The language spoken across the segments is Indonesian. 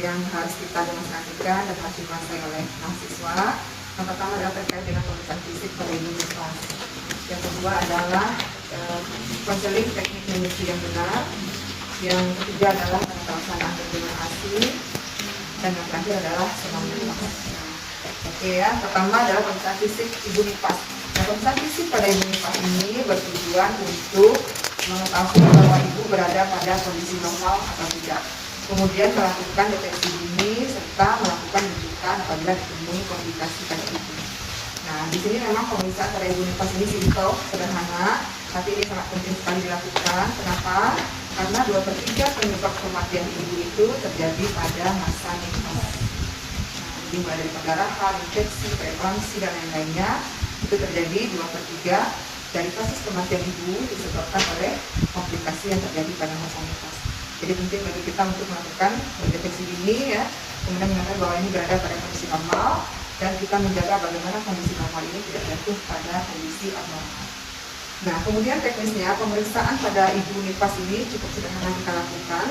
yang harus kita demonstrasikan dan harus dikuasai oleh mahasiswa. Yang pertama adalah terkait dengan pemeriksaan fisik pada ibu kelas. Yang kedua adalah konseling teknik numisi yang benar. Yang ketiga adalah pelaksanaan perlindungan ASI. Dan yang terakhir adalah semangat. Oke ya, pertama adalah pemeriksaan fisik ibu nifas. Nah, pemeriksaan fisik pada ibu nifas ini bertujuan untuk mengetahui bahwa ibu berada pada kondisi normal atau tidak. Kemudian melakukan deteksi dini serta melakukan rujukan apabila ditemui komplikasi pada ibu. Nah, di sini memang pemeriksaan pada ibu nifas ini simple, sederhana, tapi ini sangat penting sekali dilakukan. Kenapa? Karena 2/3 penyebab kematian ibu itu terjadi pada masa nifas. Nah, jadi mulai dari perdarahan, infeksi, preeklamsi dan lain-lainnya itu terjadi 2/3 dari kasus kematian ibu disebabkan oleh komplikasi yang terjadi pada masa nifas. Jadi penting bagi kita untuk melakukan deteksi dini ya, kemudian mengatakan bahwa ini berada pada kondisi normal dan kita menjaga bagaimana kondisi normal ini tidak jatuh pada kondisi abnormal. Nah, kemudian teknisnya pemeriksaan pada ibu nifas ini cukup sederhana kita lakukan.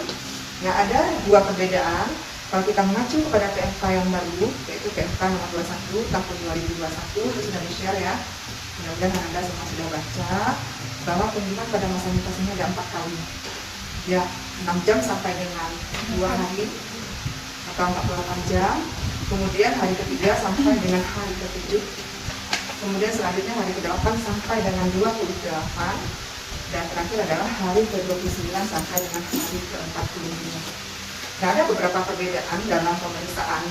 Nah, ada dua perbedaan. Kalau kita mengacu kepada PMK yang baru, yaitu PMK nomor 21 tahun 2021, itu sudah di-share ya. Mudah-mudahan Anda semua sudah baca bahwa kunjungan pada masa nifas ini ada 4 kali. Ya, 6 jam sampai dengan 2 hari atau 48 jam. Kemudian hari ketiga sampai dengan hari ke-7. Kemudian selanjutnya hari ke-8 sampai dengan 28. Dan terakhir adalah hari ke-29 sampai dengan hari ke-45. Nah, ada beberapa perbedaan dalam pemeriksaan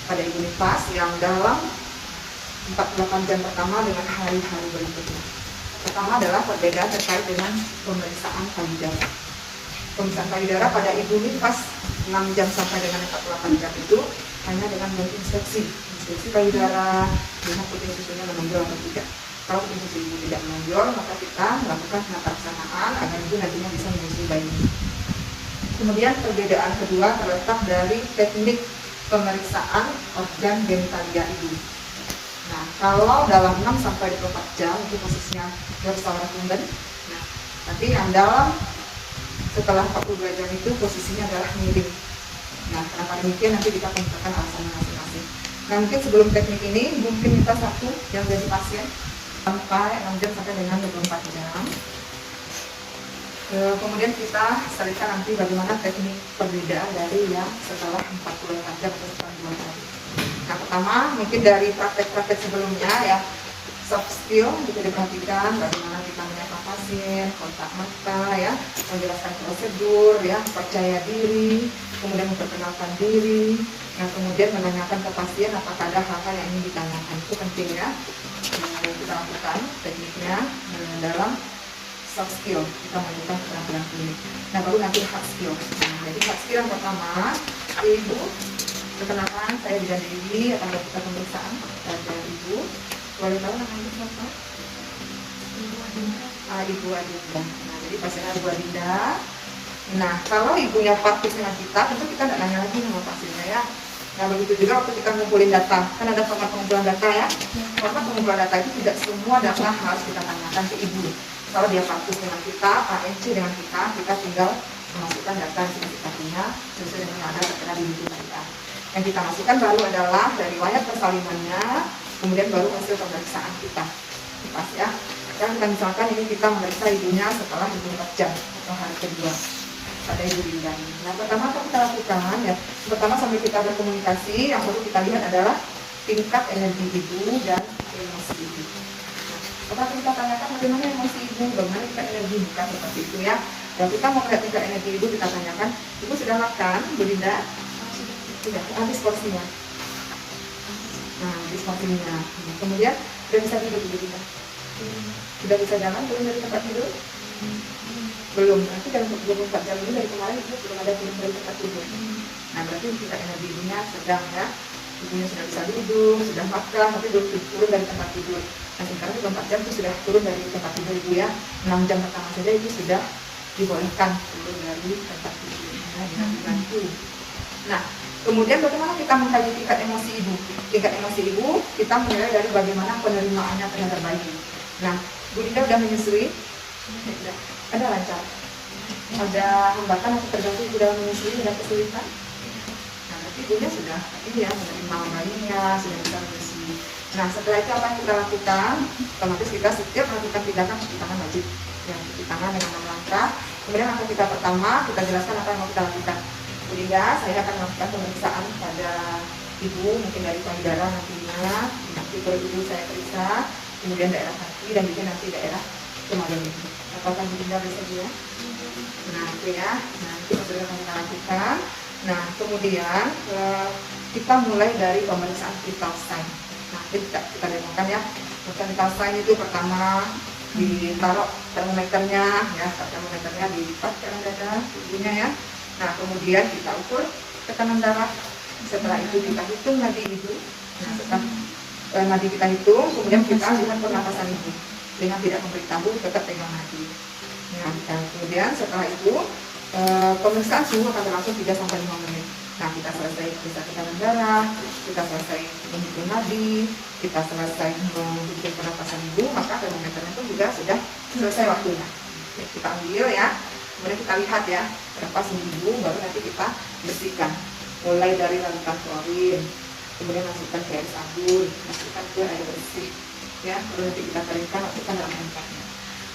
pada ibu nifas yang dalam 48 jam pertama dengan hari-hari berikutnya. Pertama adalah perbedaan terkait dengan pemeriksaan payudara. Pemeriksaan payudara pada ibu nifas 6 jam sampai dengan 48 jam itu hanya dengan menginspeksi payudara, lihat puting susunya menonjol atau tidak. Kalau puting susu ibu tidak menonjol, maka kita melakukan penataan agar ibu nantinya bisa menyusui bayi. Kemudian perbedaan kedua terletak dari teknik pemeriksaan organ genitalia ibu. Nah, kalau dalam 6 sampai 24 jam itu posisinya dorsal recumbent. Nah, nanti yang dalam setelah 42 jam itu posisinya adalah miring. Nah, kenapa demikian nanti kita kemukakan alasannya masing-masing. Nah, mungkin sebelum teknik ini mungkin kita satu yang jadi pasien sampai 6 jam sampai dengan 24 jam. Kemudian kita selitkan nanti bagaimana teknik perbedaan dari yang setelah 44 jam atau setelah 2 hari. Nah, pertama mungkin dari praktek-praktek sebelumnya ya, soft skill bisa diperhatikan bagaimana kita menyapa pasien, kontak mata ya, menjelaskan prosedur ya, percaya diri, kemudian memperkenalkan diri. Nah, kemudian menanyakan ke pasien apakah ada hal-hal yang ingin ditanyakan, itu penting ya. Kita lakukan tekniknya dalam soft skill, kita menunjukkan keterampilan klinik. Nah, baru nanti hard skill. Nah, jadi hard skill yang pertama, ibu perkenalkan, saya Bidan Dewi, akan melakukan pemeriksaan pada ibu. Boleh tahu namanya siapa? Ibu Adinda. Ibu Adinda. Nah, jadi pasiennya Ibu Adinda. Nah, kalau ibunya praktis dengan kita, tentu kita tidak nanya lagi nama pasiennya ya. Nah, begitu juga waktu kita ngumpulin data, kan ada format pengumpulan data ya. Format pengumpulan data itu tidak semua data harus kita tanyakan ke ibu. Kalau dia praktis dengan kita, ANC dengan kita tinggal memasukkan data yang sudah kita punya sesuai dengan yang ada terkena di buku kita. Yang kita masukkan baru adalah dari riwayat persalinannya, kemudian baru hasil pemeriksaan kita. Pas ya. Dan kita misalkan ini kita memeriksa ibunya setelah 24 jam atau hari kedua pada ibu Dinda. Nah, pertama apa kita lakukan ya? Pertama sambil kita berkomunikasi, yang perlu kita lihat adalah tingkat energi ibu dan emosi ibu. Nah, kita tanyakan bagaimana emosi ibu, bagaimana tingkat energi, bukan seperti itu ya. Kalau kita mau lihat tingkat energi ibu, kita tanyakan, ibu sudah makan, Bu Dinda? Sudah, habis porsinya. Nah, habis porsinya. Kemudian sudah bisa tidur Bu Dinda? Sudah bisa jalan turun dari tempat tidur? Belum, nanti dalam 24 jam ini dari kemarin ibu belum ada turun dari tempat tidur. Nah, berarti tingkat energi ibunya sedang ya. Ibunya sudah bisa duduk, sudah makan, tapi belum turun dari tempat tidur. Nah, sekarang 24 jam itu sudah turun dari tempat tidur ibu ya. 6 jam pertama saja ibu sudah dibolehkan turun dari tempat tidur ya, dengan dibantu. Nah, kemudian bagaimana kita mengkaji tingkat emosi ibu? Tingkat emosi ibu kita menilai dari bagaimana penerimaannya terhadap bayi. Nah, Bu Dinda udah menyusui? Ada lancar? Ada hambatan atau terganggu ibu dalam menyusui, ada kesulitan? ibunya sudah ini ya menerima bayinya, sudah bisa menyusui. Nah setelah itu apa yang kita lakukan? Otomatis kita setiap melakukan tindakan cuci tangan wajib, ya cuci tangan dengan 6 langkah. Kemudian langkah kita pertama kita jelaskan apa yang mau kita lakukan. Kemudian saya akan melakukan pemeriksaan pada ibu, mungkin dari payudara nantinya, nanti perut ibu saya periksa, kemudian daerah kaki dan juga nanti daerah kemaluan ibu. Apakah Bunda bisa dia? Nah itu ya, nah itu sudah kita lakukan. Nah kemudian kita mulai dari pemeriksaan vital sign. Nah kita demokan ya. Pemeriksaan vital sign itu pertama ditaruh termometernya ya, termometernya dilipat ke dalam dada ibunya ya. Nah kemudian kita ukur tekanan darah. Setelah itu kita hitung nadi ibu. Nah setelah nadi kita hitung, kemudian kita lihat pernapasan ibu dengan tidak memberitahu, tetap pegang nadi. Nah dan kemudian setelah itu pemeriksaan suhu akan berlangsung 3-5 menit. Nah kita selesai periksa tekanan darah, kita selesai menghitung nadi, kita selesai menghitung pernapasan ibu, maka termometernya pun juga sudah selesai waktunya. Kita ambil ya, kemudian kita lihat ya berapa suhu ibu, baru nanti kita bersihkan. Mulai dari larutan klorin, kemudian masukkan ke air sabun, masukkan ke air bersih, ya. Lalu nanti kita keringkan, masukkan dalam handphonenya.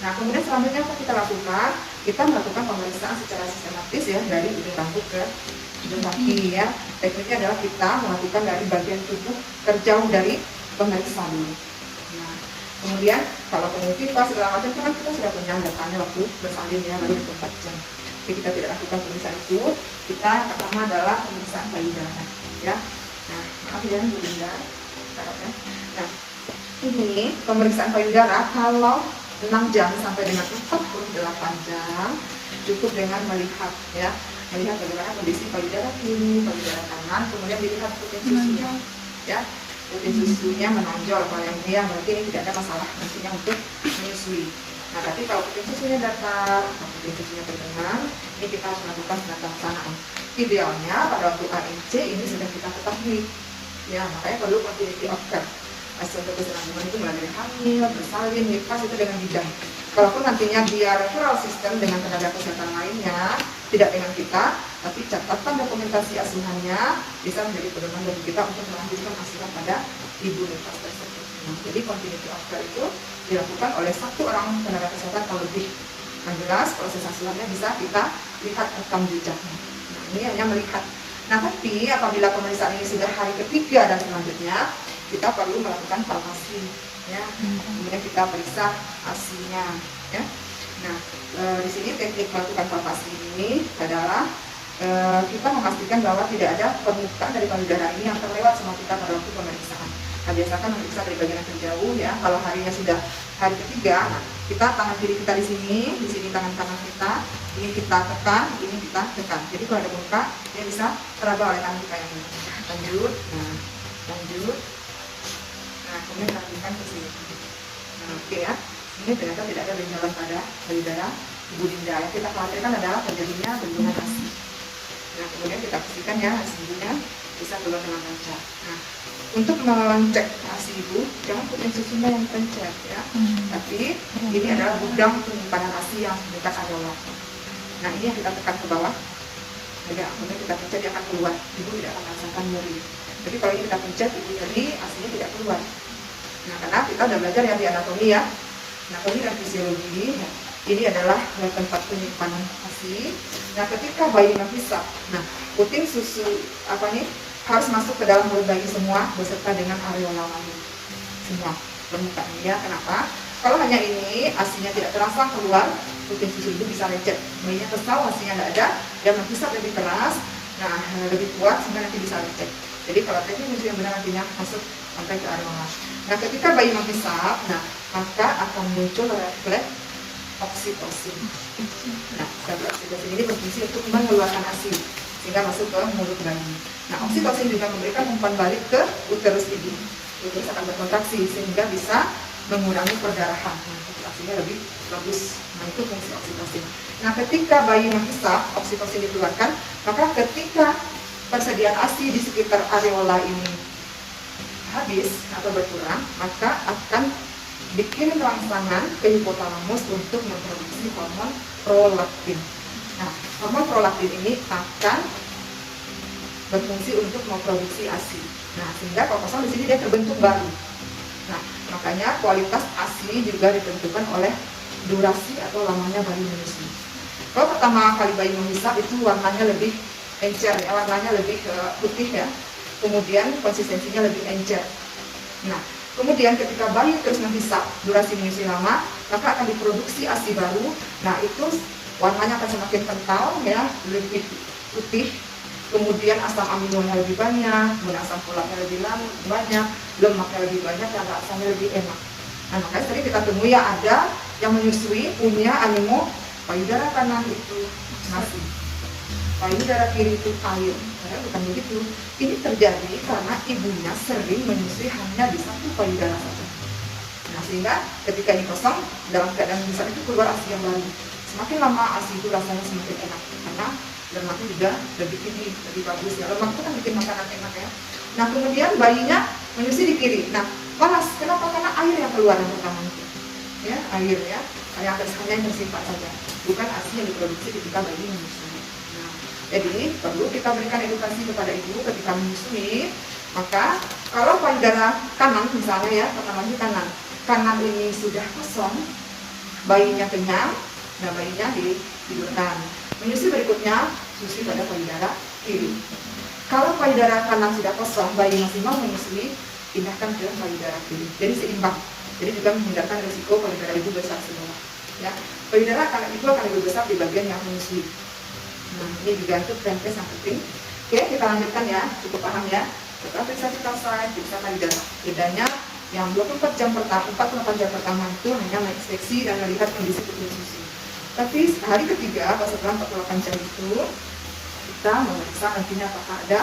Nah, kemudian selanjutnya apa kita lakukan? Kita melakukan pemeriksaan secara sistematis ya dari ujung rambut ke ujung kaki ya. Tekniknya adalah kita melakukan dari bagian tubuh terjauh dari pemeriksa dulu. Nah, kemudian kalau penyuntikan segala macam kan kita sudah punya datanya waktu bersalin ya, baru 24 jam. Jadi kita tidak lakukan pemeriksaan itu. Kita pertama adalah pemeriksaan payudara ya. Nah, maaf ya Bunda. Nah, ini pemeriksaan payudara kalau 6 jam sampai dengan 48 jam cukup dengan melihat ya, melihat bagaimana kondisi payudara kiri, payudara kanan, kemudian dilihat puting susunya ya, puting susunya menonjol. Kalau yang ini ya berarti ini tidak ada masalah nantinya untuk menyusui. Nah tapi kalau puting susunya datar, puting susunya berkurang, ini kita harus melakukan pelaksanaan. Idealnya pada waktu ANC ini sudah kita ketahui ya, makanya perlu continuity of care. Hasil kesenambungan itu mulai dari hamil, bersalin, nifas itu dengan bidang. Kalaupun nantinya dia referral system dengan tenaga kesehatan lainnya, tidak dengan kita, tapi catatan dokumentasi asuhannya bisa menjadi pedoman bagi kita untuk melanjutkan asuhan pada ibu nifas tersebut. Nah, jadi continuity of care itu dilakukan oleh 1 orang tenaga kesehatan atau lebih. Yang jelas proses asuhannya bisa kita lihat rekam jejaknya. Nah, ini hanya melihat. Nah, tapi apabila pemeriksaan ini sudah hari ketiga dan selanjutnya, kita perlu melakukan palpasi ya. Kemudian kita periksa asinya ya. Nah, di sini teknik melakukan palpasi ini adalah kita memastikan bahwa tidak ada permukaan dari payudara ini yang terlewat sama kita pada waktu pemeriksaan. Nah, biasakan memeriksa dari bagian yang terjauh ya. Kalau harinya sudah hari ketiga, nah, kita tangan kiri kita di sini tangan kanan kita, ini kita tekan, ini kita tekan. Jadi kalau ada muka, dia bisa teraba oleh tangan kita yang ini. Lanjut, nah, lanjut. Nah, kemudian lanjutkan ke sini. Nah, oke ya. Ini ternyata tidak ada benjolan pada payudara ibu Dinda. Yang kita khawatirkan adalah terjadinya bendungan ASI. Nah, kemudian kita pastikan ya ASI ibunya bisa keluar dengan lancar. Nah, untuk mengecek ASI ibu, jangan puting susunya yang pencet ya. Tapi ini adalah gudang penyimpanan ASI yang dekat areola. Nah, ini yang kita tekan ke bawah. Agak, kemudian kita pencet dia akan keluar. Ibu tidak akan merasakan nyeri. Tapi kalau ini kita pencet, ibu nyeri, ASI-nya tidak keluar. Nah, karena kita sudah belajar ya di anatomi ya. Anatomi dan fisiologi. Ini adalah tempat penyimpanan ASI. Nah, ketika bayi menghisap, nah puting susu apa nih harus masuk ke dalam mulut bayi semua beserta dengan areola lain semua permukaan ya. Kenapa? Kalau hanya ini ASI-nya tidak terasa keluar, puting susu itu bisa lecet. Bayinya kesal, ASI-nya tidak ada, dia menghisap lebih keras, nah lebih kuat sehingga nanti bisa lecet. Jadi kalau teknik menyusui yang benar nantinya masuk sampai ke areola. Nah, ketika bayi menghisap, nah maka akan muncul refleks oksitosin. Nah, refleks oksitosin ini berfungsi untuk mengeluarkan ASI sehingga masuk ke mulut bayi. Nah, oksitosin juga memberikan umpan balik ke uterus ibu. Uterus akan berkontraksi sehingga bisa mengurangi perdarahan. Nah, kontraksinya lebih bagus. Nah, itu fungsi oksitosin. Nah, ketika bayi menghisap, oksitosin dikeluarkan, maka ketika persediaan ASI di sekitar areola ini habis atau berkurang, maka akan dikirim rangsangan ke hipotalamus untuk memproduksi hormon prolaktin. Nah, hormon prolaktin ini akan berfungsi untuk memproduksi ASI. Nah, sehingga kalau kosong di sini dia terbentuk baru. Nah, makanya kualitas ASI juga ditentukan oleh durasi atau lamanya bayi menyusui. Kalau pertama kali bayi menghisap itu warnanya lebih encer, ya, warnanya lebih putih ya. Kemudian konsistensinya lebih encer. Nah, kemudian ketika bayi terus menghisap durasi menyusui lama, maka akan diproduksi ASI baru. Nah, itu warnanya akan semakin kental ya, lebih putih. Kemudian asam aminonya lebih banyak, kemudian asam folatnya lebih banyak, lemaknya lebih banyak, dan rasanya lebih enak. Nah, makanya sering kita temui ya ada yang menyusui punya animo payudara kanan itu nasi, payudara kiri itu air. Padahal bukan begitu. Ini terjadi karena ibunya sering menyusui hanya di satu payudara saja. Nah, sehingga ketika ini kosong, dalam keadaan besar itu keluar ASI yang baru. Semakin lama ASI itu rasanya semakin enak karena lemaknya juga lebih tinggi, lebih bagus ya. Lemak itu kan bikin makanan enak ya. Nah, kemudian bayinya menyusui di kiri. Nah, panas. Kenapa? Karena air yang keluar yang pertama itu. Ya, air ya. Yang hanya yang tersimpan saja. Bukan ASI yang diproduksi ketika bayi menyusui. Nah, jadi perlu kita berikan edukasi kepada ibu ketika menyusui. Maka kalau payudara kanan misalnya ya, pertama kanan ini sudah kosong, bayinya kenyang, nah bayinya ditidurkan. Menyusui berikutnya susui pada payudara kiri. Kalau payudara kanan sudah kosong, bayi masih mau menyusui, pindahkan ke payudara kiri. Jadi seimbang. Jadi juga menghindarkan risiko payudara ibu besar semua. Ya, payudara kanan ibu akan lebih besar di bagian yang menyusui. Nah, ini juga untuk tes yang penting. Oke, kita lanjutkan ya. Cukup paham ya. Setelah periksa vital sign, periksa payudara. Bedanya yang 24 jam pertama, 48 jam pertama itu hanya menginspeksi dan melihat kondisi perut menyusui. Tapi hari ketiga, setelah 48 jam itu, kita memeriksa nantinya apakah ada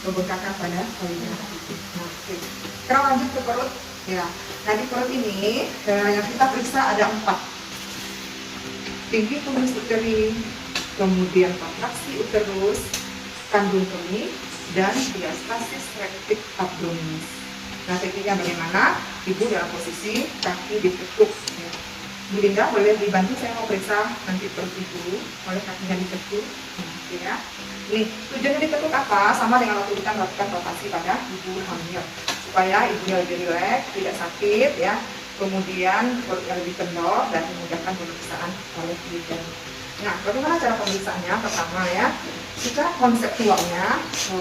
pembengkakan pada payudara. Nah, oke. Sekarang lanjut ke perut. Ya, nah di perut ini yang kita periksa ada 4. Tinggi pubis uteri, kemudian kontraksi uterus, kandung kemih, dan diastasis rectus abdominis. Nah, tekniknya bagaimana? Ibu dalam posisi kaki ditekuk. Ya. Bu Linda boleh dibantu, saya mau periksa nanti perut ibu, oleh kakinya ditekuk. Nah, ya. Nih, tujuannya ditekuk apa? Sama dengan waktu kita melakukan rotasi pada ibu hamil, supaya ibunya lebih rileks, tidak sakit, ya. Kemudian perutnya lebih kendor dan memudahkan pemeriksaan oleh bidan. Nah, bagaimana cara pemeriksaannya? Pertama ya, kita konseptualnya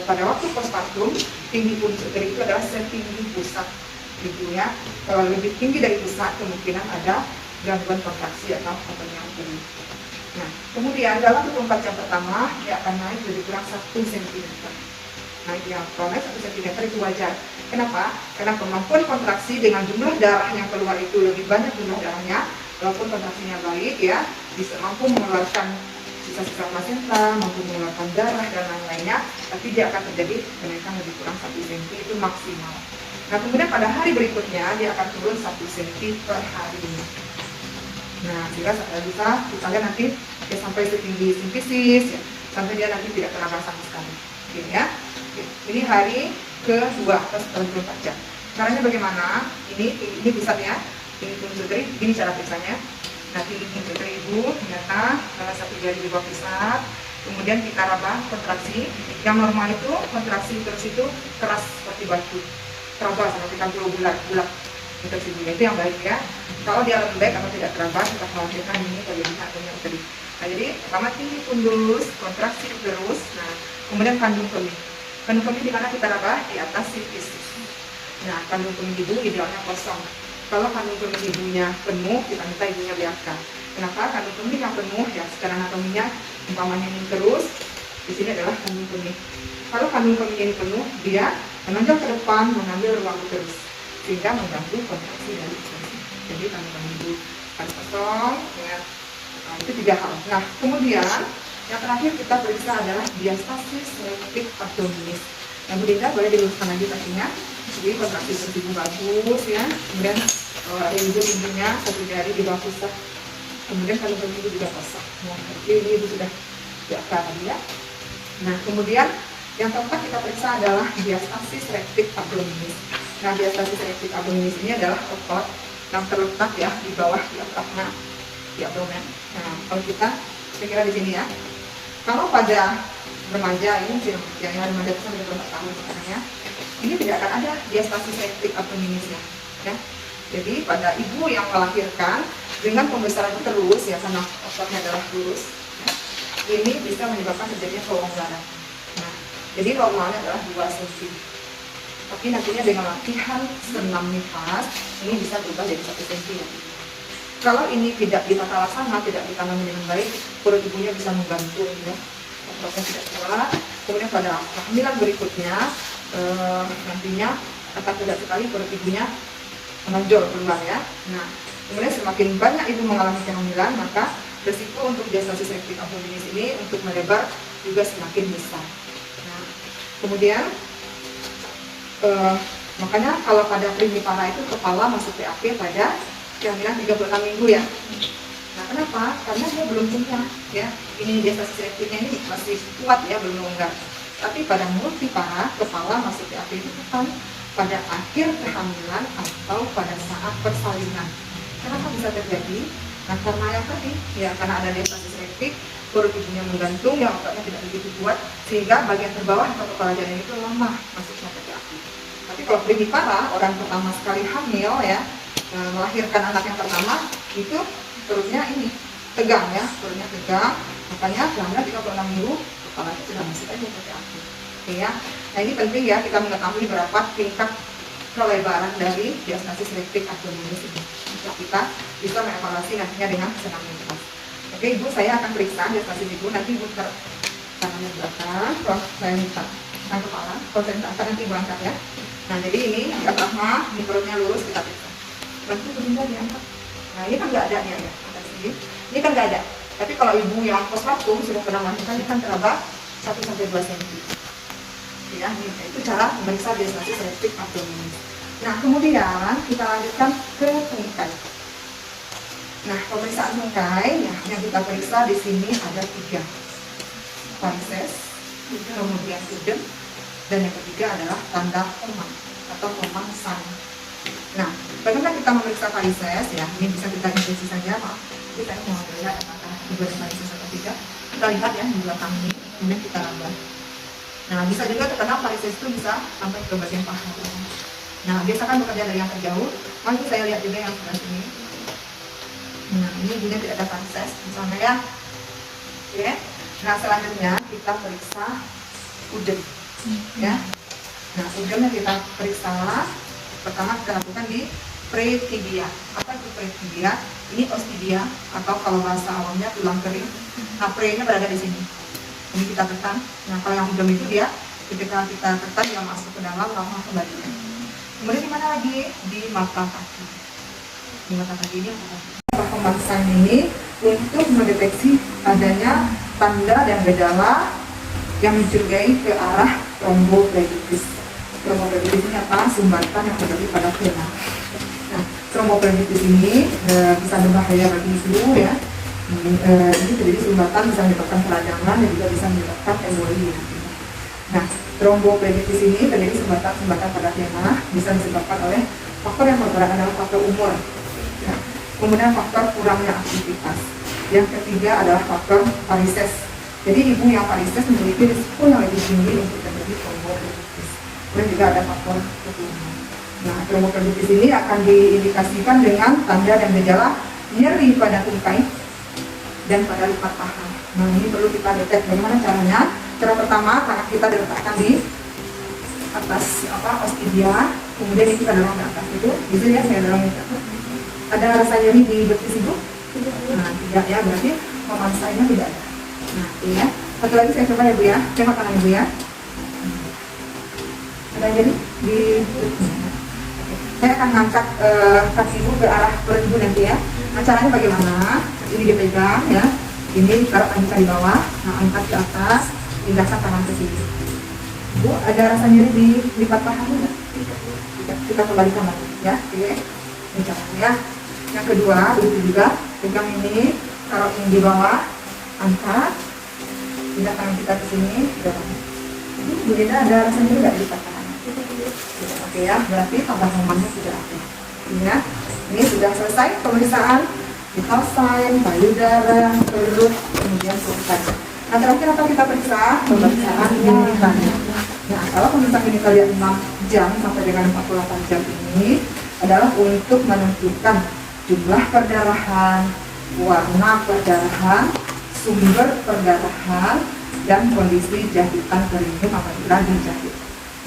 pada waktu postpartum, tinggi pubis uteri itu adalah setinggi pusat ibunya. Kalau lebih tinggi dari pusat, kemungkinan ada gangguan kontraksi atau opennya uteri. Nah, kemudian dalam 24 jam pertama dia akan naik lebih kurang 1 cm. Nah, yang kalau naik 1 cm itu wajar. Kenapa? Karena kemampuan kontraksi dengan jumlah darah yang keluar itu lebih banyak jumlah darahnya, walaupun kontraksinya baik ya, bisa mampu mengeluarkan sisa-sisa plasenta, mampu mengeluarkan darah dan lain-lainnya, tapi dia akan terjadi kenaikan lebih kurang 1 cm itu maksimal. Nah, kemudian pada hari berikutnya dia akan turun 1 cm per hari. Nah, sehingga bisa kita lihat nanti ya, sampai setinggi simpisis ya, sampai dia nanti tidak teraba sama sekali. Oke ya. Oke. Ini hari kedua atas 24 jam. Caranya bagaimana? Ini pusatnya, tinggi pubis uteri, ini cara periksanya. Nah, tinggi pubis uteri ibu ternyata salah satu jari di bawah pusat. Kemudian kita raba kontraksi. Yang normal itu kontraksi uterus itu keras seperti batu, teraba seperti kantul bulat. Kontraksi ibunya itu yang baik ya. Kalau dia lembek atau tidak teraba, kita khawatirkan ini terjadi adanya uteri. Nah, jadi pertama tinggi pundus, kontraksi uterus. Nah, kemudian kandung kemih. Kandung kemih di mana kita raba? Di atas simpisis. Nah, kandung kemih ibu idealnya kosong. Kalau kandung kemih ibunya penuh, kita minta ibunya biarkan. Kenapa? Kandung kemih yang penuh ya, secara anatominya umpamanya ini terus, di sini adalah kandung kemih. Kalau kandung kemih ini penuh, dia menonjol ke depan, mengambil ruang uterus, sehingga mengganggu kontraksi dari uterus. Jadi kandung kemih ibu harus kosong. Ya. Nah, itu 3 hal. Nah, kemudian yang terakhir kita periksa adalah diastasis rectus abdominis. Nah, Bu Dinda boleh diluruskan lagi kakinya. Jadi kontraksi uterus ibu bagus ya. Kemudian ada ibu tingginya 1 jari di bawah pusat. Kemudian kalau ibu juga kosong. Nah, ini ibu sudah biasa ya. Nah, kemudian yang keempat kita periksa adalah diastasis rectus abdominis. Nah, diastasis rectus abdominis ini adalah otot yang terletak ya di bawah diafragma di abdomen. Nah, kalau kita kira di sini ya. Kalau pada remaja ini yang remaja itu sampai 24 tahun sekarang ya, ini tidak akan ada gestasi selektif abdominisnya ya. Jadi pada ibu yang melahirkan dengan pembesaran terus ya, karena faktornya adalah terus ya, ini bisa menyebabkan terjadinya kelonggaran. Nah, jadi normalnya adalah 2 cm, tapi nantinya dengan latihan senam nifas ini bisa berubah jadi 1 cm ya. Kalau ini tidak ditata laksana, tidak ditanami dengan baik, perut ibunya bisa menggantung ya, otaknya tidak kuat. Kemudian pada kehamilan berikutnya nantinya akan tidak sekali perut ibunya menonjol keluar ya. Nah, kemudian semakin banyak ibu mengalami kehamilan, maka resiko untuk gestasi selektif abdominis ini untuk melebar juga semakin besar. Nah, kemudian makanya kalau pada primipara itu kepala masuk PAP pada kehamilan 36 minggu ya. Nah, kenapa? Karena dia belum punya ya. Ini gestasi selektifnya ini masih kuat ya, belum longgar. Tapi pada multipara kepala masuk PAP itu kan pada akhir kehamilan atau pada saat persalinan. Kenapa bisa terjadi? Nah, karena yang tadi ya, karena ada gestasi selektif, perut ibunya menggantung, yang otaknya tidak begitu kuat, sehingga bagian terbawah atau kepala janin itu lemah masuknya ke PAP. Tapi kalau primipara, orang pertama sekali hamil ya, melahirkan anak yang pertama, itu perutnya ini tegang ya, perutnya tegang, makanya kehamilan 36 minggu kepalanya sudah masuk aja ke PAP. Oke ya. Nah, ini penting ya, kita mengetahui berapa tingkat kelebaran dari gestasi selektif abdominis ini. Kita bisa mengevaluasi nantinya dengan senam nifas. Oke ibu, saya akan periksa gestasi ibu, nanti ibu tangannya belakang, terus saya minta tangan kepala, kalau saya minta angkat nanti ibu angkat ya. Nah, jadi ini pertama, di perutnya lurus, kita periksa. Bantu bunda diangkat. Nah, ini kan nggak ada nih ya, angkat sini. Ini kan nggak ada. Tapi kalau ibu yang postpartum sudah pernah melahirkan, ini kan teraba 1-2 cm. Ya, ini itu cara memeriksa gestasi selektif abdominis. Nah, kemudian kita lanjutkan ke tungkai. Nah, pemeriksaan tungkai ya, yang kita periksa di sini ada 3, varises, kemudian udem, dan yang ketiga adalah tanda komang atau komang san. Nah, bagaimana kita memeriksa varises ya? Ini bisa kita injeksi saja, maaf. Kita mau lihat apakah itu varises atau tidak. Kita lihat ya di belakang ini, kemudian kita raba. Nah, bisa juga terkena varises itu bisa sampai ke bagian paha. Nah, biasakan bekerja dari yang terjauh. Nanti saya lihat juga yang sebelah sini. Nah, ini juga tidak ada varises, misalnya ya. Oke. Nah, selanjutnya kita periksa udem. Ya. Nah, udemnya kita periksa. Pertama kita lakukan di pretibia. Apa itu pretibia? Ini ostibia atau kalau bahasa awamnya tulang kering. Nah, pre-nya berada di sini. Ini kita tekan. Nah, kalau yang udem itu dia ketika kita tekan dia masuk ke dalam langsung kembali. Kemudian di mana lagi? Di mata kaki. Di mata kaki ini apa? Pemeriksaan ini untuk mendeteksi adanya tanda dan gejala yang mencurigai ke arah tromboflebitis. Tromboflebitis ini apa? Sumbatan yang terjadi pada vena. Nah, tromboflebitis ini bisa berbahaya bagi ibu ya. Ini terjadi sumbatan, bisa menyebabkan peradangan dan juga bisa menyebabkan emboli. Nah, tromboflebitis ini terjadi sumbatan pada vena, bisa disebabkan oleh faktor yang bergerak adalah faktor umur. Nah, kemudian faktor kurangnya aktivitas. Yang ketiga adalah faktor varises. Jadi ibu yang varises memiliki risiko yang lebih tinggi untuk terjadi tromboflebitis. Kemudian juga ada faktor keturunan. Nah, tromboflebitis ini akan diindikasikan dengan tanda dan gejala nyeri pada tungkai dan pada lipat paha. Nah, ini perlu kita detek. Bagaimana caranya? Cara pertama, tangan kita diletakkan di atas ostibia, kemudian ini kita dorong ke atas. Itu bisa ya, saya dorong ke atas. Ada rasa nyeri di betis ibu? Nah, tidak ya, berarti pemansainya tidak ada. Nah, ini ya. Satu lagi saya coba ya bu ya, coba tangan ibu ya. Ada nyeri di betis. Saya akan ngangkat kaki ibu ke arah perut ibu nanti ya. Nah, caranya bagaimana? Ini dipegang ya. Ini taruh tangan kita di bawah. Nah, angkat ke atas, pindahkan tangan ke sini. Bu, ada rasa nyeri di lipat paha enggak? Tidak. Kita kembalikan lagi ya. Oke. Ini caranya ya. Yang kedua, begitu juga. Pegang ini, taruh ini di bawah, angkat, pindah tangan kita ke sini, dorong. Bu Dinda, ada rasa nyeri enggak di lipat paha? Oke ya, berarti tanda komannya sudah ada. Ya, ini sudah selesai pemeriksaan vital sign, payudara, perut, kemudian tungkai. Nah, terakhir apa kita periksa? Pemeriksaan genital. Nah, kalau pemeriksaan genital yang 6 jam sampai dengan 48 jam ini adalah untuk menentukan jumlah perdarahan, warna perdarahan, sumber perdarahan, dan kondisi jahitan perineum apabila dijahit.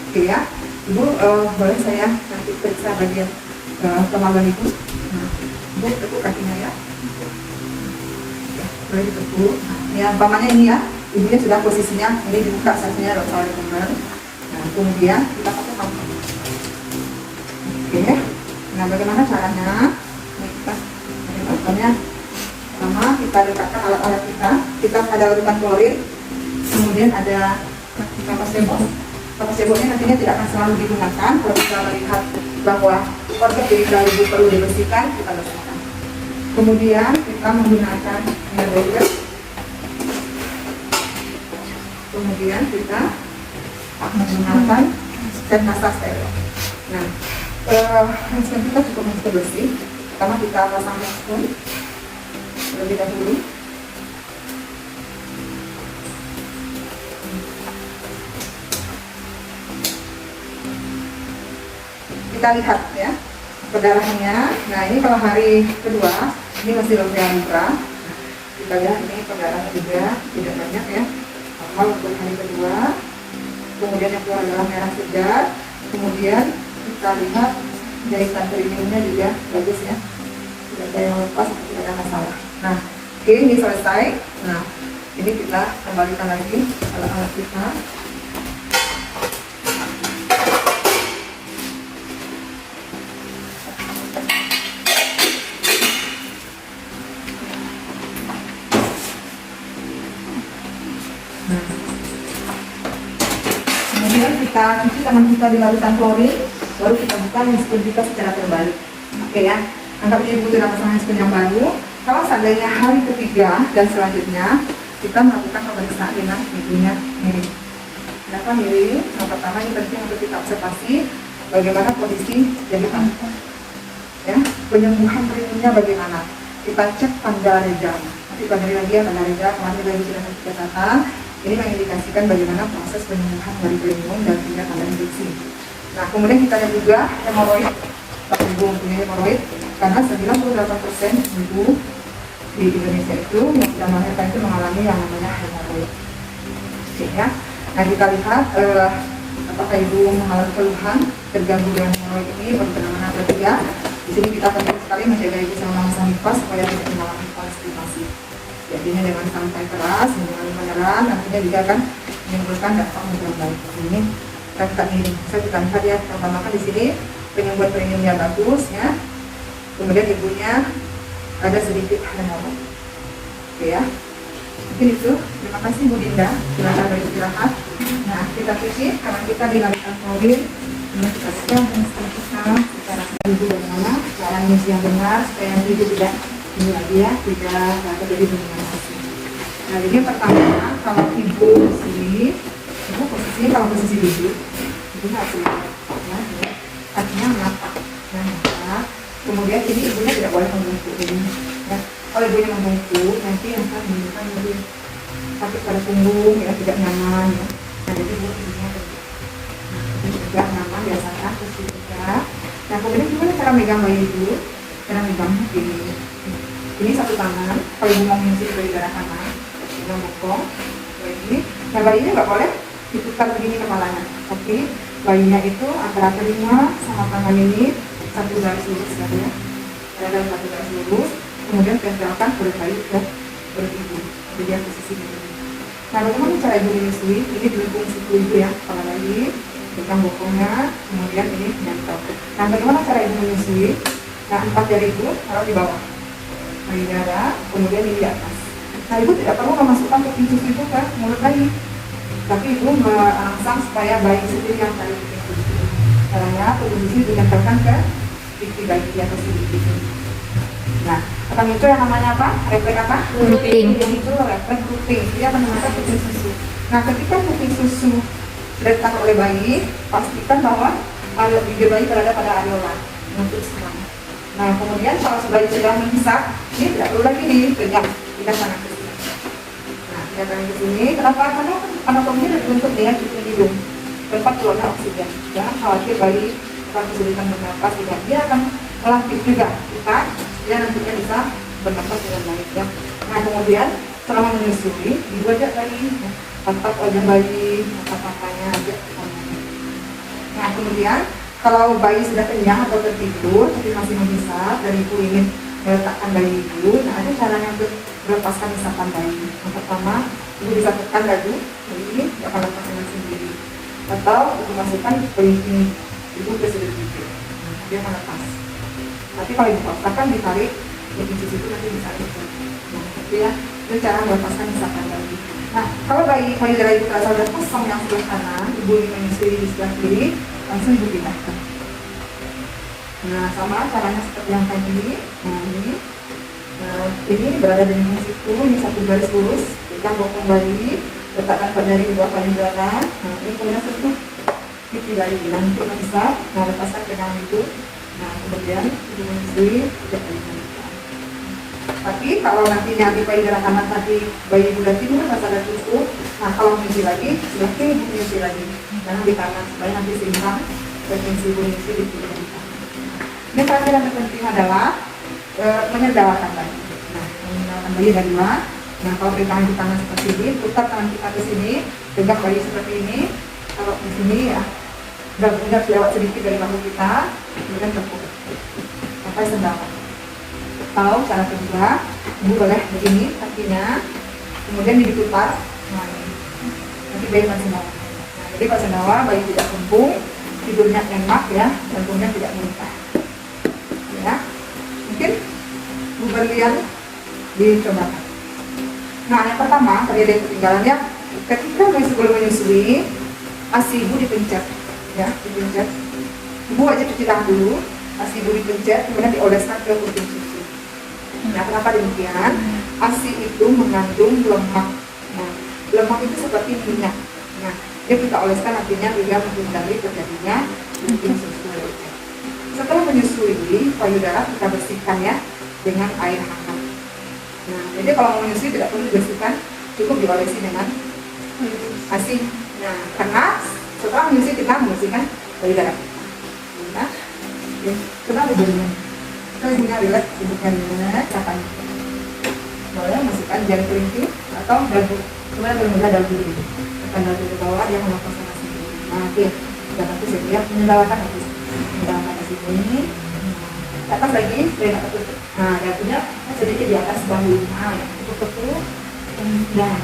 Oke ya, Ibu boleh saya nanti periksa bagian kemaluan Ibu. Nah, Ibu tekuk kakinya ya. Boleh ditekuk. Nah, ya, umpamanya ini ya, ibunya sudah posisinya ini dibuka satunya dokter teman. Nah, kemudian kita pakai pamper. Oke. Nah, bagaimana caranya? Ini kita pakai pampernya. Pertama kita dekatkan alat-alat kita ada larutan klorin, kemudian ada kapas cebok. Kapas ceboknya nantinya tidak akan selalu digunakan. Kalau kita melihat bahwa organ genital ibu perlu dibersihkan, kita bersihkan. Kemudian kita menggunakan hair. Kemudian kita menggunakan cat nasa steril. Nah, handspun kita cukup masih bersih. Pertama kita pasang handspun terlebih dahulu. Kita lihat ya perdarahannya. Nah, ini kalau hari kedua ini masih lumrah. Kita lihat ini perdarahannya juga tidak banyak ya. Normal untuk hari kedua. Kemudian yang keluar adalah merah segar. Kemudian kita lihat jahitan perineumnya juga bagus ya. Tidak ada yang lepas, tidak ada masalah. Nah, oke, ini selesai. Nah, ini kita kembalikan lagi alat-alat kita. Kemudian kita cuci tangan kita di larutan klorin, baru kita buka handspun kita secara terbalik. Oke ya, anggap ibu sudah pasang handspun yang baru. Kalau seandainya hari ketiga dan selanjutnya kita melakukan pemeriksaan dengan ibunya miring. Kenapa miring? Yang pertama ini penting untuk kita observasi bagaimana kondisi jahitan. Ya, penyembuhan perineumnya bagaimana? Kita cek tanda reda. Nanti kembali lagi ya tanda reda. Kemarin juga sudah kita catat. Ini mengindikasikan bagaimana proses penyembuhan dari perineum dan tidak tanda infeksi. Nah, kemudian kita lihat juga hemoroid. Kalau ibu mempunyai hemoroid, karena 98% ibu di Indonesia itu yang sudah melahirkan itu mengalami yang namanya hemoroid. Oke ya. Nah, kita lihat apakah ibu mengalami keluhan terganggu dengan hemoroid ini baru penanganan atau tidak. Di sini kita penting sekali menjaga ibu selama masa nifas supaya tidak mengalami konstipasi. Jadinya dengan santai keras, dengan menyerang, nantinya juga akan menimbulkan dampak yang baik. Ini kita miring. Saya kita lihat ya, pertama kan di sini penyembuhan perineumnya bagus ya. Kemudian ibunya ada sedikit hemoroid. Oke ya. Mungkin itu. Terima kasih Bu Dinda. Silakan beristirahat. Nah, kita cuci karena kita dilakukan klorin. Ini kita sekarang secara ibu bagaimana cara nyuci yang benar supaya ibu tidak ini lagi ya, tidak terjadi dominasi. Nah, jadi yang pertama kalau ibu di sini, ibu posisinya kalau posisi duduk, ibu harus ya, kakinya menatap, nah, kemudian ini ibunya tidak boleh membungkuk ini. Ya. Kalau ibunya membungkuk, nanti akan menimbulkan lebih sakit pada punggung, ya tidak nyaman. Ya. Nah, jadi ibunya tegak. Nah, ini juga nyaman biasakan posisi tegak. Nah, kemudian gimana cara megang bayi ibu? Cara megangnya begini. Ini satu tangan, kalau ibu mau menyusui dari darah kanan, pegang bokong, lagi. Nah, bayinya nggak boleh diputar begini kepalanya, tapi bayinya itu antara telinga sama tangan ini satu garis lurus kan ya, ada satu garis lurus, kemudian tempelkan perut bayi ke perut ibu, jadi posisi begini. Nah, bagaimana cara ibu menyusui? Ini dilengkung siku ibu ya, kepala bayi, pegang bokongnya, kemudian ini nempel. Nah, bagaimana cara ibu menyusui? Nah, 4 jari ibu taruh di bawah. Bayi darah, kemudian ini di atas. Nah, ibu tidak perlu memasukkan ke pintu itu ke mulut bayi, tapi ibu merangsang supaya bayi sendiri yang cari pintu. Caranya posisi ditempelkan ke pipi bayi di atas pipi. Nah, akan itu yang namanya apa? Refleks apa? Kuping. Itu refleks kuping. Dia akan mengangkat kuping susu. Nah, ketika kuping susu diletakkan oleh bayi, pastikan bahwa bibir bayi berada pada areola untuk semuanya. Nah, kemudian kalau bayi sudah menghisap, ini tidak perlu lagi dipegang, kita sana ke sini. Nah, datangnya ke sini. Kenapa? Karena anatominya dari bentuk dia di hidung, tempat keluarnya oksigen. Jangan khawatir bayi akan kesulitan bernapas, tidak. Dia akan melatih juga kita, dia nantinya bisa bernapas dengan baik ya. Nah kemudian selama menyusui, dibuat aja bayi, tatap wajah bayi, tatap matanya aja. Nah kemudian kalau bayi sudah kenyang atau tertidur tapi masih menghisap dan ibu ingin meletakkan bayi ibu, nah ada caranya untuk melepaskan hisapan bayi. Yang pertama, ibu bisa tekan dadu, bayi akan lepas dengan sendiri. Atau ibu masukkan pelindung ibu ke sudut bibir, dia akan lepas. Tapi kalau ibu paksakan ditarik, ya di situ nanti bisa ikut. Nah, itu ya, itu cara melepaskan hisapan bayi. Nah, kalau bayi payudara ibu terasa sudah kosong yang sebelah kanan, ibu ingin menyusui di sebelah kiri, langsung ibu pindahkan. Nah, sama caranya seperti yang tadi. Nah, ini berada di situ, ini satu garis lurus, pegang bokong bayi, letakkan jari di bawah payudara. Nah, ini kemudian sentuh pipi bayi, nanti bisa, nah lepaskan pegangan itu. Nah, kemudian ibu menyusui, tidak bayi. Tapi kalau nantinya di payudara kanan tadi bayi ibu udah tidur, rasa ada susu, nah kalau menyusui lagi, sebelah kiri ibu menyusui lagi. Jangan di kanan, supaya nanti seimbang, frekuensi ibu menyusui di kiri. Ini terakhir yang terpenting adalah menyedalakan bayi. Nah, menyedalakan bayi dari luar. Nah, kalau pegangan di tangan seperti ini, putar tangan kita ke sini, pegang bayi seperti ini. Kalau di sini ya, udah lewat sedikit dari bahu kita, kemudian tepuk. Sampai sendalkan. Atau cara kedua, ibu boleh begini kakinya, kemudian diputar. Nah, ini. Nanti bayi masih sendawa. Nah, jadi kalau sendawa, bayi tidak kembung, tidurnya enak ya, jantungnya tidak muntah. Ya, mungkin ibu berlian dicobakan. Nah, yang pertama, tadi ada yang ketinggalan ya, ketika sebelum menyusui, ASI ibu dipencet, ya, dipencet. Ibu wajib cuci tangan dulu, ASI ibu dipencet, kemudian dioleskan ke ujung susu. Nah, kenapa demikian? ASI itu mengandung lemak. Nah, lemak itu seperti minyak. Nah, dia kita oleskan artinya juga menghindari terjadinya ujung susu. Setelah menyusui, payudara kita bersihkan ya dengan air hangat. Nah, jadi kalau mau menyusui tidak perlu dibersihkan, cukup diolesi dengan ASI. Nah, karena setelah menyusui kita membersihkan payudara kita. Nah, coba ibunya. Kalau ibunya relax, ibunya relax, katanya. Boleh masukkan jari kelingking atau dagu. Sebenarnya benar-benar dagu dulu. Tekan dagu ke bawah, dia melepaskan ASI. Nah, oke. Dan nanti saya lihat menyedalakan ASI. Menyedalakan ASI ini. Ke atas lagi, dari atas tutup. Nah, dagunya sedikit di atas bahu. Nah, ya. Tutup. Nah,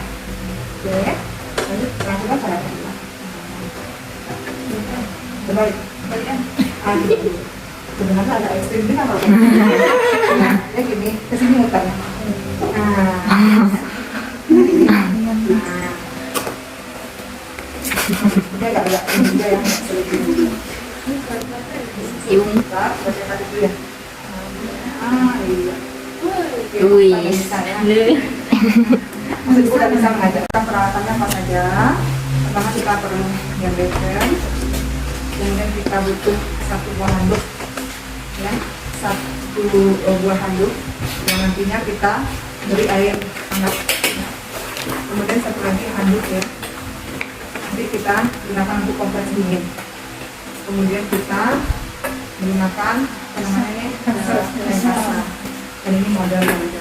oke. Lanjut, langsung cara kedua. Kembali, kembalikan. Gitu. Sebenarnya agak ekstrim juga kalau nah, ya gini, kesini muter. Dia agak juga yang sedikit. Muter, baca tadi dulu ya. Iya. Maksud sudah bisa mengajarkan peralatannya apa saja. Pertama kita perlu diabetes, kemudian kita butuh satu buah handuk, ya, satu buah handuk yang nantinya kita beri air hangat. Kemudian satu lagi handuk ya, nanti kita gunakan untuk kompres dingin. Kemudian kita menggunakan apa namanya ini, dan ini modal saja.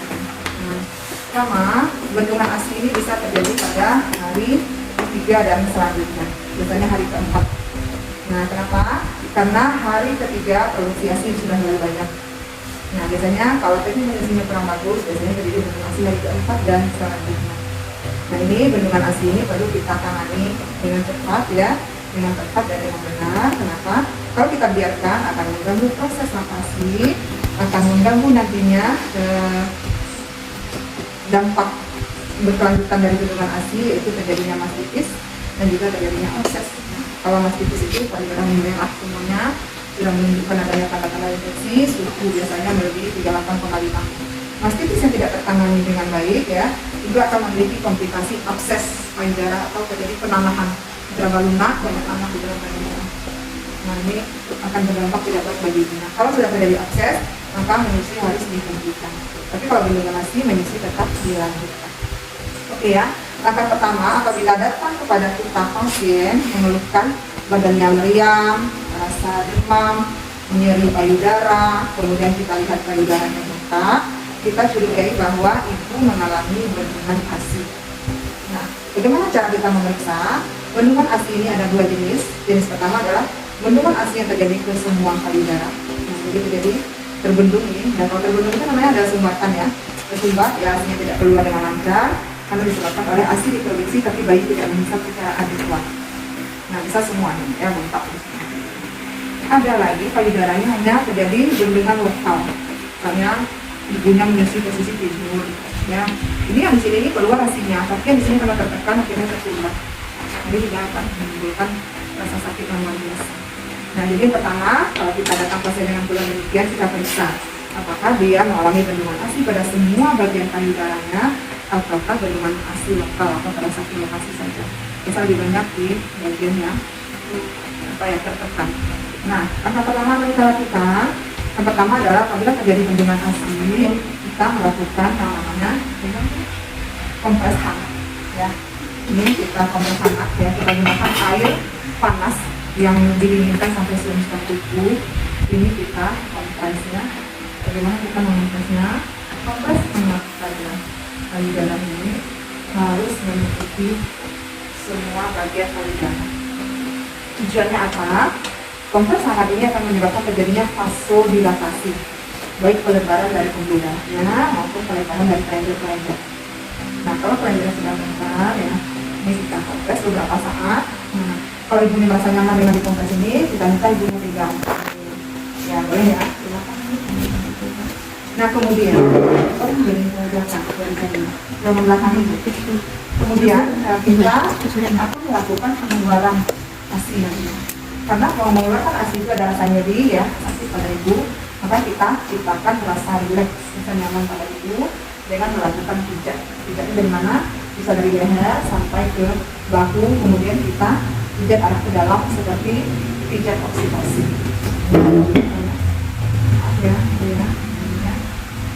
Sama bendungan ASI ini bisa terjadi pada hari ketiga dan selanjutnya, biasanya hari keempat. Nah, kenapa? Karena hari ketiga produksi ASI sudah mulai banyak. Nah, biasanya kalau teknik menyusuinya kurang bagus, biasanya terjadi bendungan ASI hari keempat dan selanjutnya. Nah, ini bendungan ASI ini perlu kita tangani dengan cepat ya, dengan tepat dan dengan benar. Kenapa? Kalau kita biarkan akan mengganggu proses nafasi, akan mengganggu nantinya dampak berkelanjutan dari bendungan ASI, yaitu terjadinya mastitis dan juga terjadinya abses. Kalau mastitis itu payudara merah semuanya, sudah menunjukkan adanya tanda-tanda infeksi, suhu biasanya melebihi 38,5. Mastitis yang tidak tertangani dengan baik ya, juga akan memiliki komplikasi abses payudara atau terjadi penanahan drama lunak, banyak anak di dalam payudara. Nah, ini akan berdampak tidak baik bagi ibu. Nah, kalau sudah terjadi abses, maka menyusui harus dihentikan. Tapi kalau bendungan ASI, menyusui tetap dilanjutkan. Oke ya. Langkah pertama, apabila datang kepada kita pasien mengeluhkan badannya meriang, rasa demam, nyeri payudara, kemudian kita lihat payudaranya bengkak, kita curigai bahwa ibu mengalami bendungan ASI. Nah, bagaimana cara kita memeriksa? Bendungan ASI ini ada dua jenis. Jenis pertama adalah bendungan ASI yang terjadi ke semua payudara. Nah, jadi terjadi terbendung ini, dan kalau terbendung itu namanya adalah sumbatan ya. Tersumbat ya, ASI-nya tidak keluar dengan lancar karena disebabkan oleh ASI diproduksi tapi bayi tidak menghisap secara adekuat. Nah, bisa semuanya ya, bengkak. Ada lagi payudaranya hanya terjadi bendungan lokal, misalnya ibunya menyusui posisi tidur ya. Ini yang di sini ini keluar ASI-nya, tapi yang di sini kalau tertekan akhirnya tersumbat. Jadi juga akan menimbulkan rasa sakit yang luar biasa. Nah, jadi yang pertama, kalau kita datang pasien dengan keluhan demikian, kita periksa apakah dia mengalami bendungan ASI pada semua bagian payudaranya ataukah bendungan ASI lokal atau pada satu lokasi saja. Bisa lebih banyak di bagian yang tertekan. Nah, langkah pertama yang kita lakukan, yang pertama adalah apabila terjadi bendungan ASI, kita melakukan yang namanya kompres hangat ya. Ini kita kompres hangat ya, kita gunakan air panas yang didinginkan sampai 9,5. Ini kita kompresnya. Bagaimana kita mengompresnya? Kompres hangat saja. Payudara ini harus meliputi semua bagian payudara. Tujuannya apa? Kompres hangat ini akan menyebabkan terjadinya vasodilatasi, baik pelebaran dari pembuluh darahnya maupun pelebaran dari kelenjar-kelenjar. Nah, kalau kelenjar sudah besar ya, ini kita kompres beberapa saat. Nah, kalau ibu merasa nyaman dengan dikompres ini, kita minta ibunya pegang. Ya, boleh ya. Silakan. Nah, kemudian belakang ibu. Kemudian kita akan melakukan pengeluaran ASI nanti. Karena kalau mengeluarkan ASI itu ada rasa nyeri ya, ASI pada ibu, maka kita ciptakan rasa rileks, rasa nyaman pada ibu dengan melakukan pijat. Pijatnya dari mana? Bisa dari leher sampai ke bahu, kemudian kita pijat arah ke dalam seperti pijat oksitosin. Ya.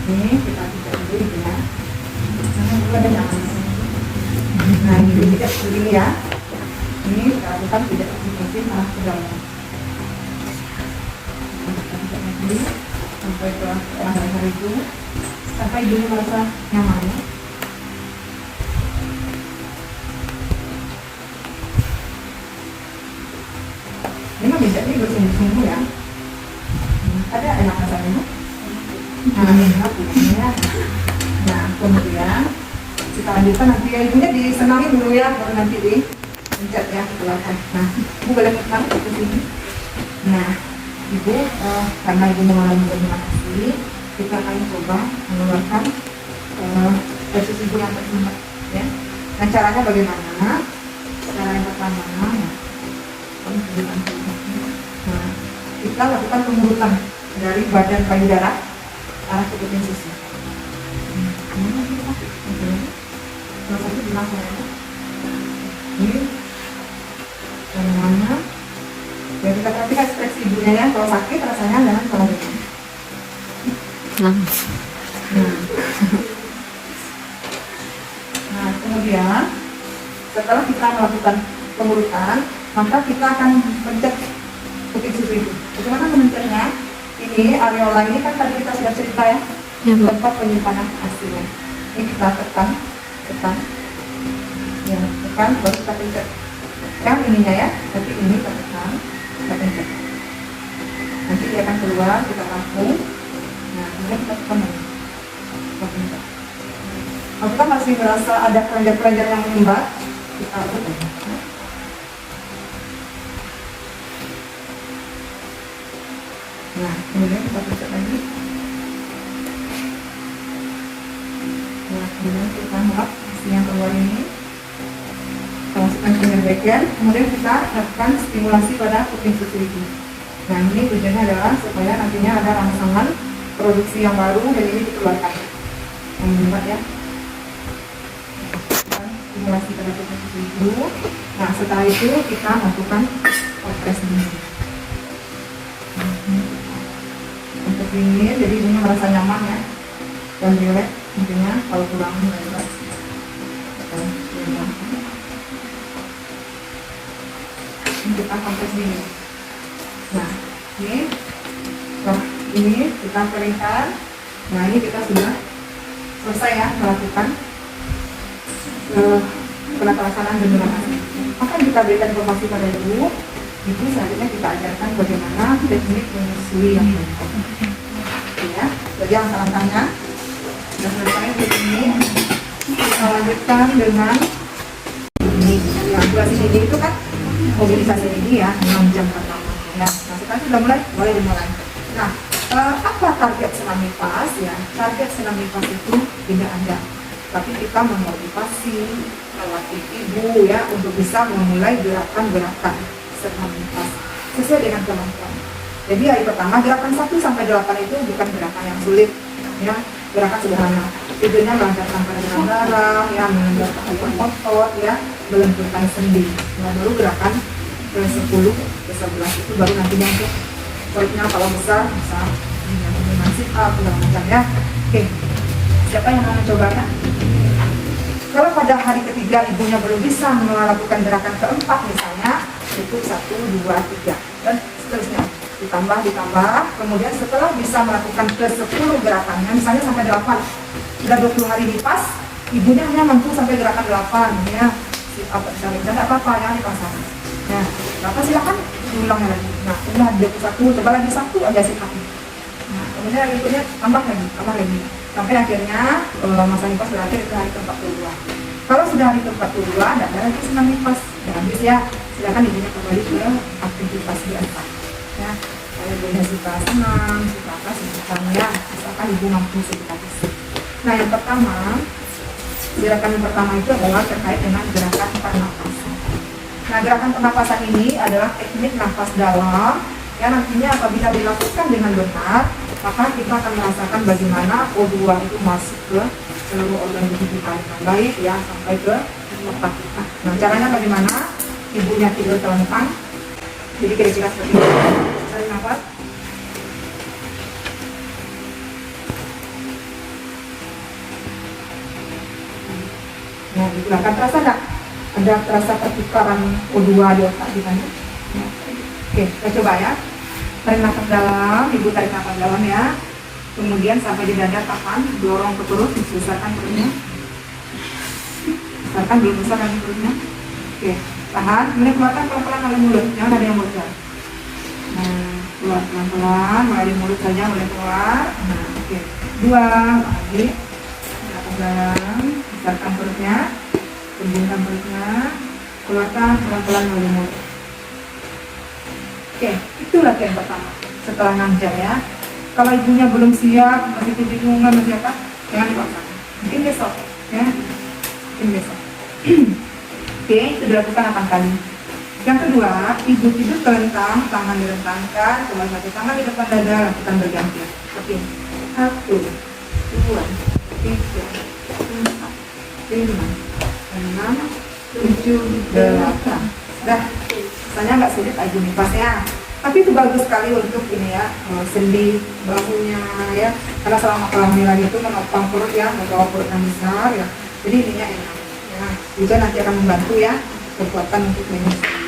Ini kita pijat dulu ya. Nah, ini pijat begini ya. Ini kita lakukan pijat oksitosin arah ke dalam. Kita pijat lagi sampai ke leher itu, sampai ibu merasa nyaman. Ini pijatnya bersungguh-sungguh ya. Ada enak rasanya. Nah, enak ya. Nah, kemudian kita lanjutkan nanti ya, ibunya disenangi dulu ya, baru nanti dipencet ya ke belakang. Nah, ibu boleh menang ke sini. Nah, ibu karena ibu mengalami bendungan ASI, kita akan coba mengeluarkan versus ibu yang tersumbat ya. Nah, caranya bagaimana? Cara yang pertama, nah, kita lakukan pengurutan dari badan payudara arah ke kuping susu. Kalau sakit bilang saya ini bagaimana? Ya, kita perhatikan ekspresi ibunya ya. Kalau sakit rasanya jangan kalau begini. Nah, kemudian setelah kita melakukan pengurutan, maka kita akan pencet kuping susu itu. Bagaimana mencetnya? Ini areola ini kan tadi kita sudah cerita ya, tempat penyimpanan ASI-nya. Ini kita tekan, ya, tekan baru kita pencet. Yang ininya ya, tapi ini kita tekan, kita pencet. Nanti dia akan keluar, kita tampung. Nah, kemudian kita tekan lagi, kita pencet. Kalau kita masih merasa ada kelenjar-kelenjar yang menyumbat, kita tekan. Nah, kemudian kita pencet lagi. Nah, kemudian kita angkat ASI yang keluar ini. Kita masukkan ke bagian, kemudian kita lakukan stimulasi pada kuping susu itu. Nah, ini tujuannya adalah supaya nantinya ada rangsangan produksi yang baru dan ini dikeluarkan. Yang menyumbat ya. Stimulasi pada kuping susu itu. Nah, setelah itu kita lakukan kompres ini. Untuk ini, jadi ibunya merasa nyaman ya dan rileks, intinya kalau kurang lebar. kita kompres dini. Nah, ini kita keringkan. Nah, ini kita sudah selesai ya melakukan pelaksanaan benjolan. Maka kita berikan informasi pada ibu. Ibu selanjutnya kita ajarkan bagaimana teknik menyusui yang benar. Ya, jadi langkah-langkahnya sudah selesai di sini. Kita lanjutkan dengan ini. Yang durasi ini itu kan mobilisasi ini ya 6 jam pertama. Nah, sekarang sudah mulai dimulai. Nah, apa target senam nifas ya? Target senam nifas itu tidak ada, tapi kita memotivasi ibu ya untuk bisa memulai gerakan-gerakan senam nifas sesuai dengan kemampuan. Jadi hari pertama gerakan 1 sampai 8 itu bukan gerakan yang sulit ya, gerakan sederhana. Tujuannya melancarkan peredaran darah, ya, mengeluarkan otot, ya, melenturkan sendi. Nah, baru gerakan ke 10 ke 11 itu baru nantinya untuk perutnya kalau besar bisa dengan sit up segala macam ya. Oke, siapa yang mau mencobanya? Kalau pada hari ketiga ibunya belum bisa melakukan gerakan keempat misalnya, itu 1, 2, 3 dan seterusnya ditambah, kemudian setelah bisa melakukan ke 10 gerakannya, misalnya sampai 8, sudah 20 hari nifas, ibunya hanya mampu sampai gerakan 8 ya, sit up tidak apa-apa ya dipasang. Nah, berapa silakan diulang lagi. Nah, sudah 21, coba lagi 1 aja sit up. Nah, kemudian berikutnya tambah lagi sampai akhirnya masa nifas berakhir ke hari ke-42. Kalau sudah hari ke-42 tidak ada lagi senam nifas, ya habis ya, silakan ibunya kembali ke aktivitas biasa ya. Kalau ibunya suka senam, suka apa, ya, misalkan ibu mampu sekitar itu. Nah, yang pertama, gerakan yang pertama itu adalah terkait dengan gerakan pernapasan. Nah, gerakan pernapasan ini adalah teknik nafas dalam yang nantinya apabila dilakukan dengan benar, maka kita akan merasakan bagaimana O2 itu masuk ke seluruh organ tubuh kita dengan baik ya, sampai ke otak kita. Nah, caranya bagaimana? Ibunya tidur telentang, jadi kira-kira seperti ini. Tarik nafas. Nah, digunakan, terasa nggak? Ada terasa pertukaran O2 di otak kita? Ya. Oke, kita coba ya. Tarik nafas dalam, ibu tarik nafas dalam ya. Kemudian sampai di dada, tahan, dorong ke perut, besarkan perutnya. Besarkan, belum besar lagi perutnya. Oke, tahan, kemudian keluarkan pelan-pelan oleh mulut, jangan ada yang bocor. Nah, keluar pelan-pelan, melalui mulut saja boleh keluar. Nah, oke. 2, lagi. Nafas dalam, besarkan perutnya, kembangkan perutnya, keluarkan pelan-pelan melalui mulut. Oke, itu latihan pertama setelah 6 jam ya. Kalau ibunya belum siap, masih kebingungan, masih apa, jangan dipaksakan. Mungkin besok ya, mungkin besok. Oke, itu dilakukan 8 kali. Yang kedua, ibu tidur telentang, tangan direntangkan, kembali satu tangan di depan dada, lakukan bergantian. Seperti ini. 1, 2, 3, 4, 5, 6, 7, 8. Dah, rasanya nggak sulit ibu nifas ya. Tapi itu bagus sekali untuk ini ya, sendi bahunya ya. Karena selama kehamilan itu menopang perut ya, membawa perut yang besar ya. Jadi ininya enak. Ya, juga nanti akan membantu ya kekuatan untuk menyusui.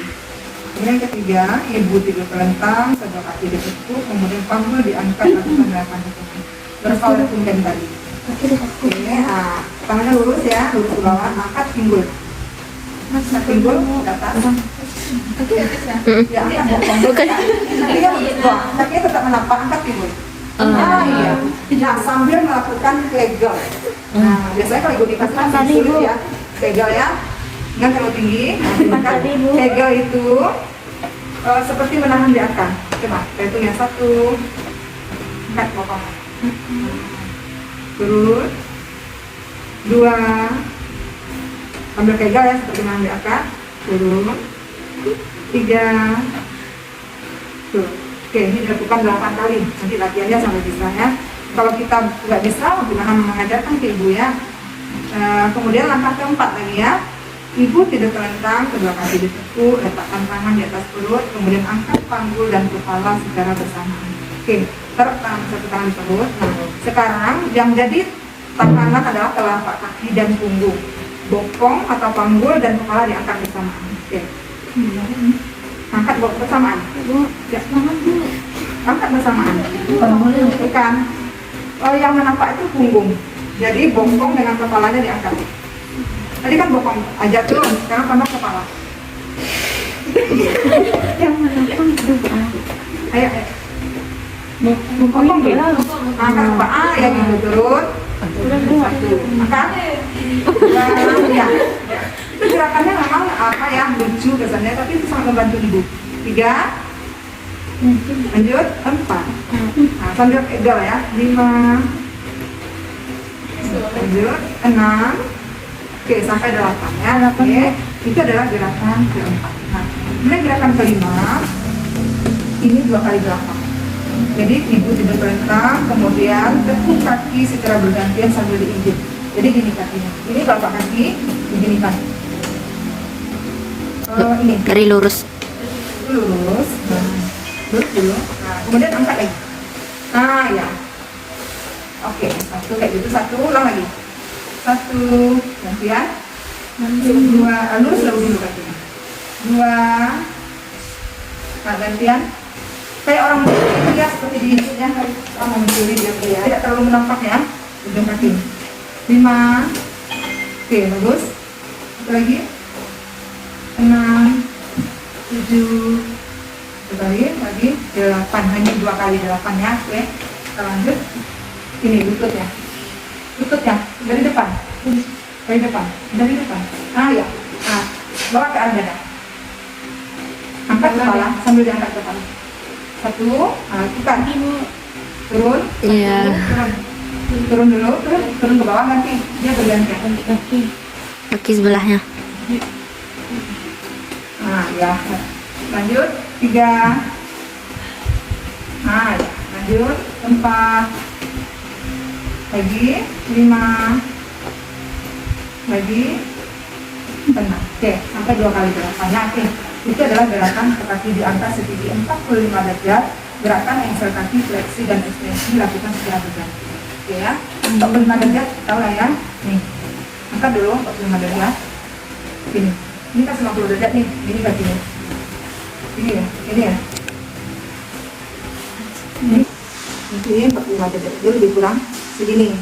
Kemudian yang ketiga, ibu tidur telentang, kedua kaki ditekuk, kemudian panggul diangkat lakukan gerakan hitungan. Berkali kemudian tadi. Oke, nah, tangannya lurus ya, lurus ke bawah, angkat pinggul. Pinggul ke atas. Ya, angkat bukan. Kakinya tetap menapak, angkat pinggul. Nah, iya. Nah, sambil melakukan kegel. Nah, biasanya kalau ibu nifas kan sulit ya, kegel ya. Jangan terlalu tinggi. Kegel itu seperti menahan di akar. Coba, itu yang 1. Angkat bokongnya. Terus 2. Ambil kegel ya, seperti menahan di akar. Turun. 3. Tuh. Oke, ini dilakukan 8 kali. Nanti latihannya sampai bisa ya. Kalau kita nggak bisa, gunakan mengajarkan ke ibu ya. Kemudian langkah keempat lagi ya. Ibu tidur telentang, kedua kaki ditekuk, letakkan tangan di atas perut, kemudian angkat panggul dan kepala secara bersamaan. Oke, taruh satu tangan di perut. Nah, sekarang yang jadi tangan adalah telapak kaki dan punggung. Bokong atau panggul dan kepala diangkat bersamaan. Oke. Nah, angkat bersamaan. Ya, angkat bersamaan. Bukan. Oh, yang menampak itu punggung. Jadi bokong dengan kepalanya diangkat. Tadi kan bokong aja turun, sekarang tambah kepala. Yang menampak itu Ayo. Bokong dulu. Angkat kepala. Ya gitu turun. Satu. Angkat. Ya. Itu gerakannya memang apa ya, lucu kesannya, tapi itu sangat membantu ibu. 3. Lanjut 4. Nah, sambil egal ya. 5. Lanjut 6. Oke, sampai 8 ya. Oke. Itu adalah gerakan keempat. Nah, kemudian gerakan kelima ini 2 kali belakang. Jadi ibu tidur terentang, kemudian tekuk kaki secara bergantian sambil diinjek. Jadi gini kakinya. Ini bapak kaki, diginikan. Ini dari lurus. lurus. Nah, lurus dulu. Nah, kemudian angkat lagi. Ah ya. Oke, satu kayak gitu, satu, ulang lagi. Satu, gantian. 2, lurus dulu kakinya. 2, nah gantian. Kayak orang mencuri ya, seperti di ya, orang mencuri dia ya. Tidak terlalu menampak ya, ujung kaki. 5, oke, bagus. Satu lagi. 6, 7, lagi 8, hanya 2 kali 8 ya. Oke, kita lanjut. Ini lututnya, dari depan, dari depan. Ah ya, ah, bawa ke arah dada. Angkat kepala sambil diangkat kepala. 1, tekan, turun, Iya. turun dulu, turun ke bawah nanti dia bergantian. Kaki sebelahnya. Nah ya, lanjut 3. Nah ya, lanjut 4. Lagi 5. Lagi 6. Oke, sampai 2 kali gerakannya. Oke, itu adalah gerakan kaki diangkat setinggi 45 derajat. Gerakan engsel kaki, fleksi dan ekstensi dilakukan secara bergantian. Oke ya, 45 derajat tahu lah ya. Nih, angkat dulu 45 derajat. Ini kan 90 derajat nih, ini kakinya. Ini ya. Ini 45 derajat, dia lebih kurang segini.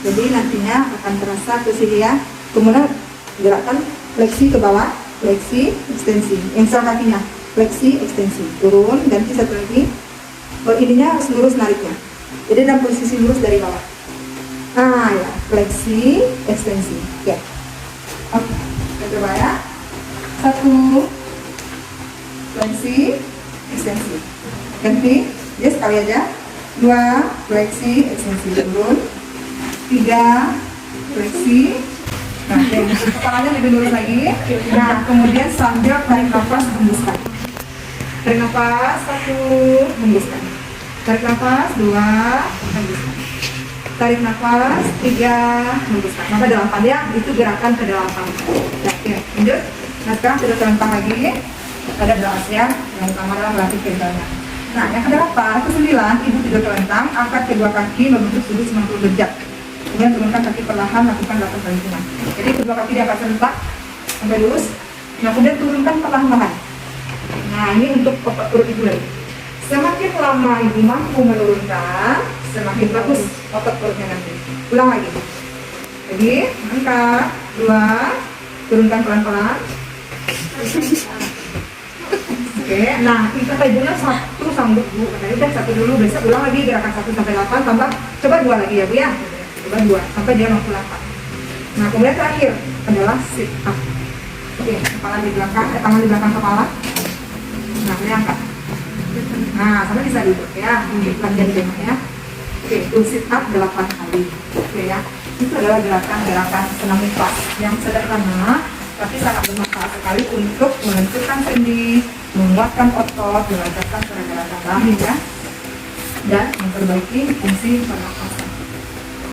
Jadi nantinya akan terasa ke sini ya. Kemudian gerakan fleksi ke bawah, fleksi, ekstensi. Engsel kakinya, fleksi, ekstensi. Turun, ganti satu lagi. Oh, ininya harus lurus nariknya. Jadi dalam posisi lurus dari bawah. Ah ya, fleksi, ekstensi. Oke. Oke, kita coba ya. 1, fleksi, ekstensi. Ganti, ya sekali aja. 2, fleksi, ekstensi. Turun. 3, fleksi. Nah, kepalanya lebih lurus lagi. Nah, kemudian sambil tarik nafas, hembuskan. Tarik nafas, 1, hembuskan. Tarik nafas, 2, hembuskan. Tarik nafas, 3, hembuskan. Sampai 8 ya, itu gerakan ke 8. Nah, oke, lanjut. Nah, sekarang sudah terentang lagi. Ada belas ya, yang utama adalah melatih kegalangan. Nah, yang ke-8, ke-9, ibu tidur terentang, angkat kedua kaki membentuk sudut 90 derajat. Kemudian turunkan kaki perlahan, lakukan 8 kali hitungan. Jadi kedua kaki diangkat serentak sampai lurus. Nah, kemudian turunkan perlahan-lahan. Nah, ini untuk otot perut ibu lagi. Semakin lama ibu mampu menurunkan, semakin bagus otot perutnya nanti. Ulang lagi. Jadi, angkat 2, turunkan pelan-pelan. Oke, nah kita ibunya 1 sanggup bu. Nah, udah 1 dulu, besok ulang lagi gerakan 1 sampai 8, tambah coba 2 lagi ya bu ya. Coba 2 sampai dia 68. Nah, kemudian terakhir adalah sit up. Oke, kepala di belakang, tangan di belakang kepala. Nah, ini angkat. Nah, sampai bisa duduk ya, bukan jadi bengok ya. Oke, itu sit up 8 kali. Oke ya, itu adalah gerakan senam nafas yang sederhana, tapi sangat bermanfaat sekali untuk menentukan sendi, menguatkan otot, melancarkan gerakan rahim ya, dan memperbaiki fungsi pernafasan.